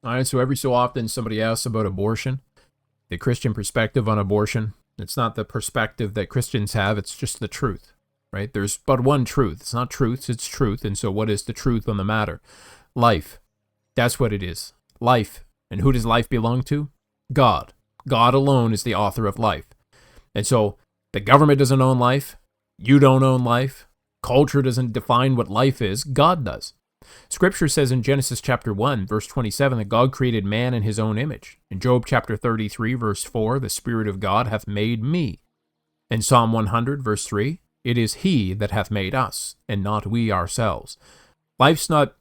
All right, so every so often somebody asks about abortion, the Christian perspective on abortion. It's not the perspective that Christians have, it's just the truth, right? There's but one truth. It's not truths, it's truth. And so what is the truth on the matter? Life. That's what it is. Life. And who does life belong to? God. God alone is the author of life. And so the government doesn't own life. You don't own life. Culture doesn't define what life is. God does. Scripture says in Genesis chapter 1, verse 27, that God created man in his own image. In Job chapter 33, verse 4, the Spirit of God hath made me. In Psalm 100, verse 3, it is he that hath made us, and not we ourselves. Life's not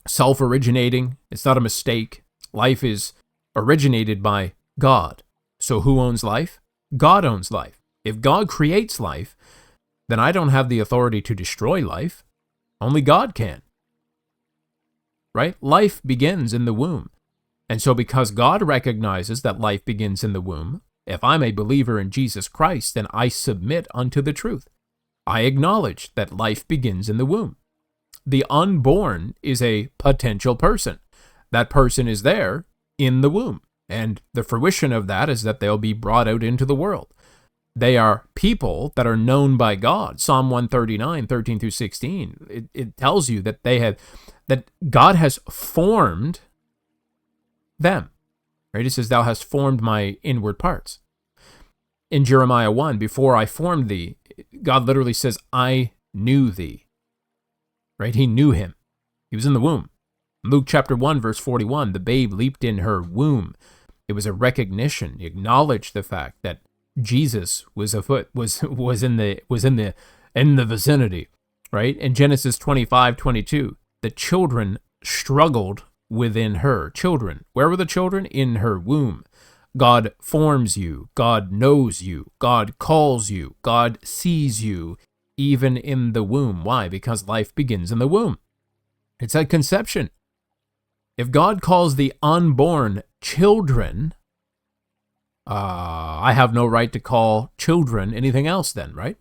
self-originating. It's not a mistake. Life is originated by God. So who owns life? God owns life. If God creates life, then I don't have the authority to destroy life. Only God can. Right? Life begins in the womb. And so because God recognizes that life begins in the womb, if I'm a believer in Jesus Christ, then I submit unto the truth. I acknowledge that life begins in the womb. The unborn is a potential person. That person is there in the womb. And the fruition of that is that they'll be brought out into the world. They are people that are known by God. Psalm 139, 13 through 16, it tells you that that God has formed them. Right? It says, thou hast formed my inward parts. In Jeremiah 1, before I formed thee, God literally says, I knew thee. Right? He knew him. He was in the womb. Luke chapter 1, verse 41, the babe leaped in her womb. It was a recognition. He acknowledged the fact that Jesus was in the vicinity, right? In Genesis 25:22, the children struggled within her. Children. Where were the children? In her womb. God forms you. God knows you. God calls you. God sees you even in the womb. Why? Because life begins in the womb. It's at conception. If God calls the unborn children, I have no right to call children anything else then, right?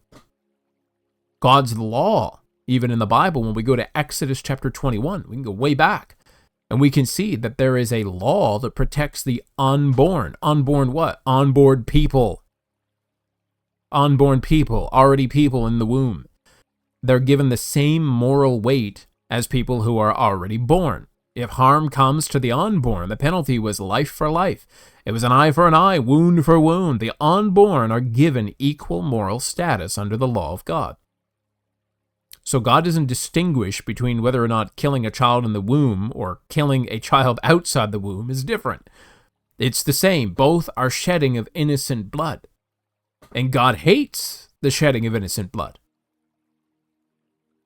God's law, even in the Bible, when we go to Exodus chapter 21, we can go way back, and we can see that there is a law that protects the unborn. Unborn what? Unborn people. Unborn people, already people in the womb. They're given the same moral weight as people who are already born. If harm comes to the unborn, the penalty was life for life. It was an eye for an eye, wound for wound. The unborn are given equal moral status under the law of God. So God doesn't distinguish between whether or not killing a child in the womb or killing a child outside the womb is different. It's the same. Both are shedding of innocent blood. And God hates the shedding of innocent blood.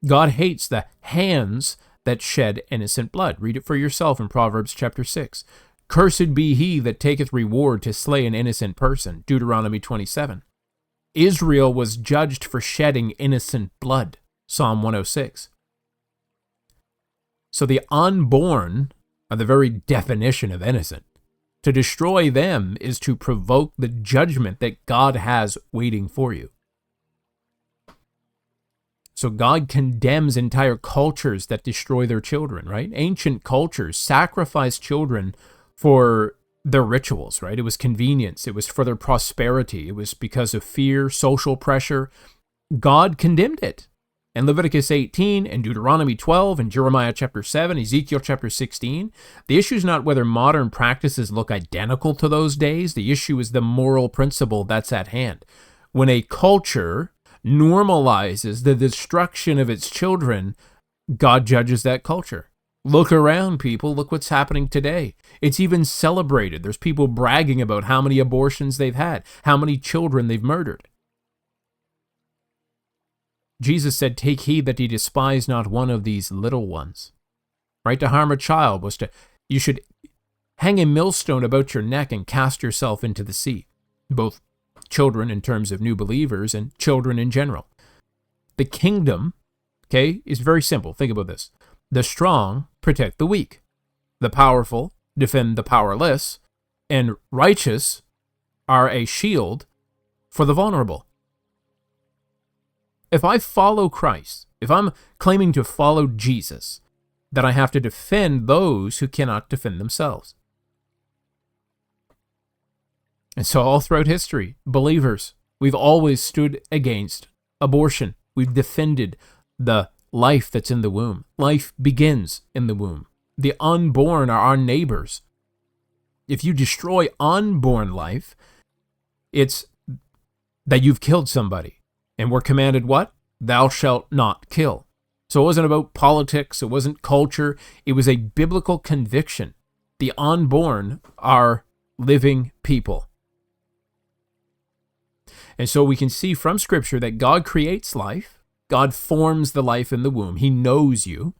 God hates the hands that shed innocent blood. Read it for yourself in Proverbs chapter 6. Cursed be he that taketh reward to slay an innocent person. Deuteronomy 27. Israel was judged for shedding innocent blood. Psalm 106. So the unborn are the very definition of innocent. To destroy them is to provoke the judgment that God has waiting for you. So God condemns entire cultures that destroy their children, right? Ancient cultures sacrificed children for their rituals, right? It was convenience. It was for their prosperity. It was because of fear, social pressure. God condemned it. In Leviticus 18 and Deuteronomy 12 and Jeremiah chapter 7, Ezekiel chapter 16, the issue is not whether modern practices look identical to those days. The issue is the moral principle that's at hand. When a culture normalizes the destruction of its children, God judges that culture. Look around, people. Look what's happening today. It's even celebrated. There's people bragging about how many abortions they've had, how many children they've murdered. Jesus said, take heed that ye despise not one of these little ones. Right? To harm a child was you should hang a millstone about your neck and cast yourself into the sea. Both children in terms of new believers and children in general. The kingdom, okay, is very simple. Think about this. The strong protect the weak. The powerful defend the powerless. And righteous are a shield for the vulnerable. If I follow Christ, if I'm claiming to follow Jesus, that I have to defend those who cannot defend themselves. And so all throughout history, believers, we've always stood against abortion. We've defended the life that's in the womb. Life begins in the womb. The unborn are our neighbors. If you destroy unborn life, it's that you've killed somebody. And we're commanded what? Thou shalt not kill. So it wasn't about politics. It wasn't culture. It was a biblical conviction. The unborn are living people. And so we can see from Scripture that God creates life. God forms the life in the womb. He knows you.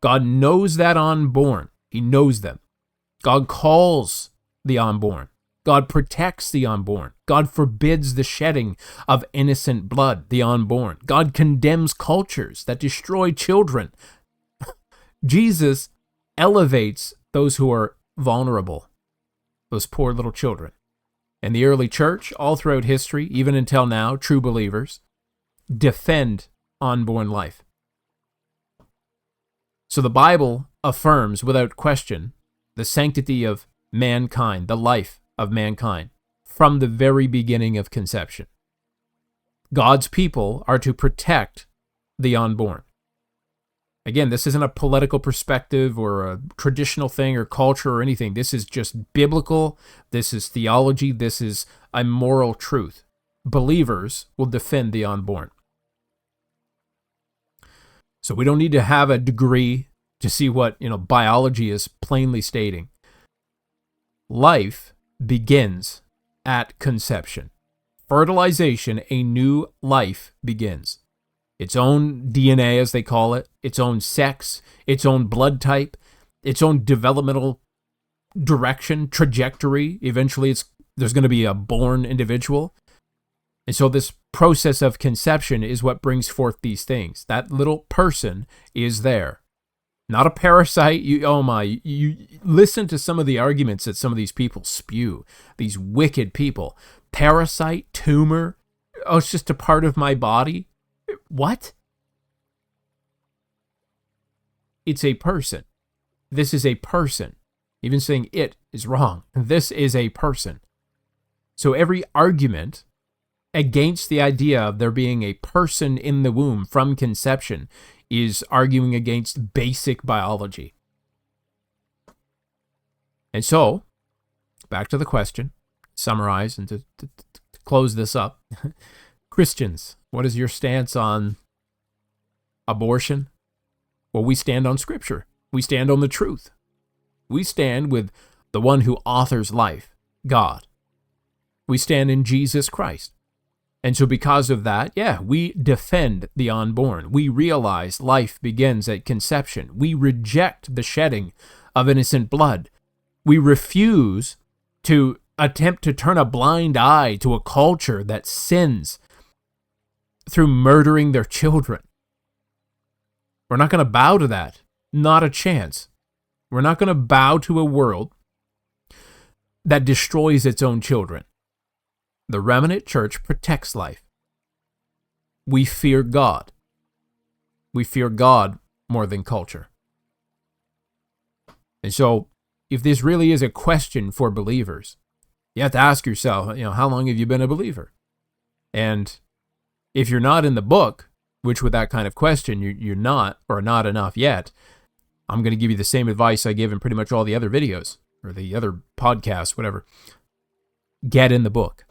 God knows that unborn. He knows them. God calls the unborn. God protects the unborn. God forbids the shedding of innocent blood, the unborn. God condemns cultures that destroy children. Jesus elevates those who are vulnerable, those poor little children. And the early church, all throughout history, even until now, true believers, defend unborn life. So the Bible affirms without question the sanctity of mankind, the life of mankind, from the very beginning of conception. God's people are to protect the unborn. Again, this isn't a political perspective or a traditional thing or culture or anything. This is just biblical. This is theology. This is a moral truth. Believers will defend the unborn. So we don't need to have a degree to see what, biology is plainly stating. Life begins at conception. Fertilization, a new life begins. Its own DNA, as they call it, its own sex, its own blood type, its own developmental direction, trajectory. Eventually, there's going to be a born individual. And so this process of conception is what brings forth these things. That little person is there. Not a parasite. You listen to some of the arguments that some of these people spew. These wicked people. Parasite, tumor. Oh, it's just a part of my body. What? It's a person. This is a person. Even saying it is wrong. This is a person. So every argument against the idea of there being a person in the womb from conception is arguing against basic biology. And so, back to the question, summarize and to close this up. Christians, what is your stance on abortion? Well, we stand on Scripture. We stand on the truth. We stand with the one who authors life, God. We stand in Jesus Christ. And so because of that, we defend the unborn. We realize life begins at conception. We reject the shedding of innocent blood. We refuse to attempt to turn a blind eye to a culture that sins through murdering their children. We're not going to bow to that. Not a chance. We're not going to bow to a world that destroys its own children. The remnant church protects life. We fear God. We fear God more than culture. And so, if this really is a question for believers, you have to ask yourself, how long have you been a believer? And if you're not in the book, which with that kind of question, you're not, or not enough yet, I'm going to give you the same advice I give in pretty much all the other videos, or the other podcasts, whatever. Get in the book.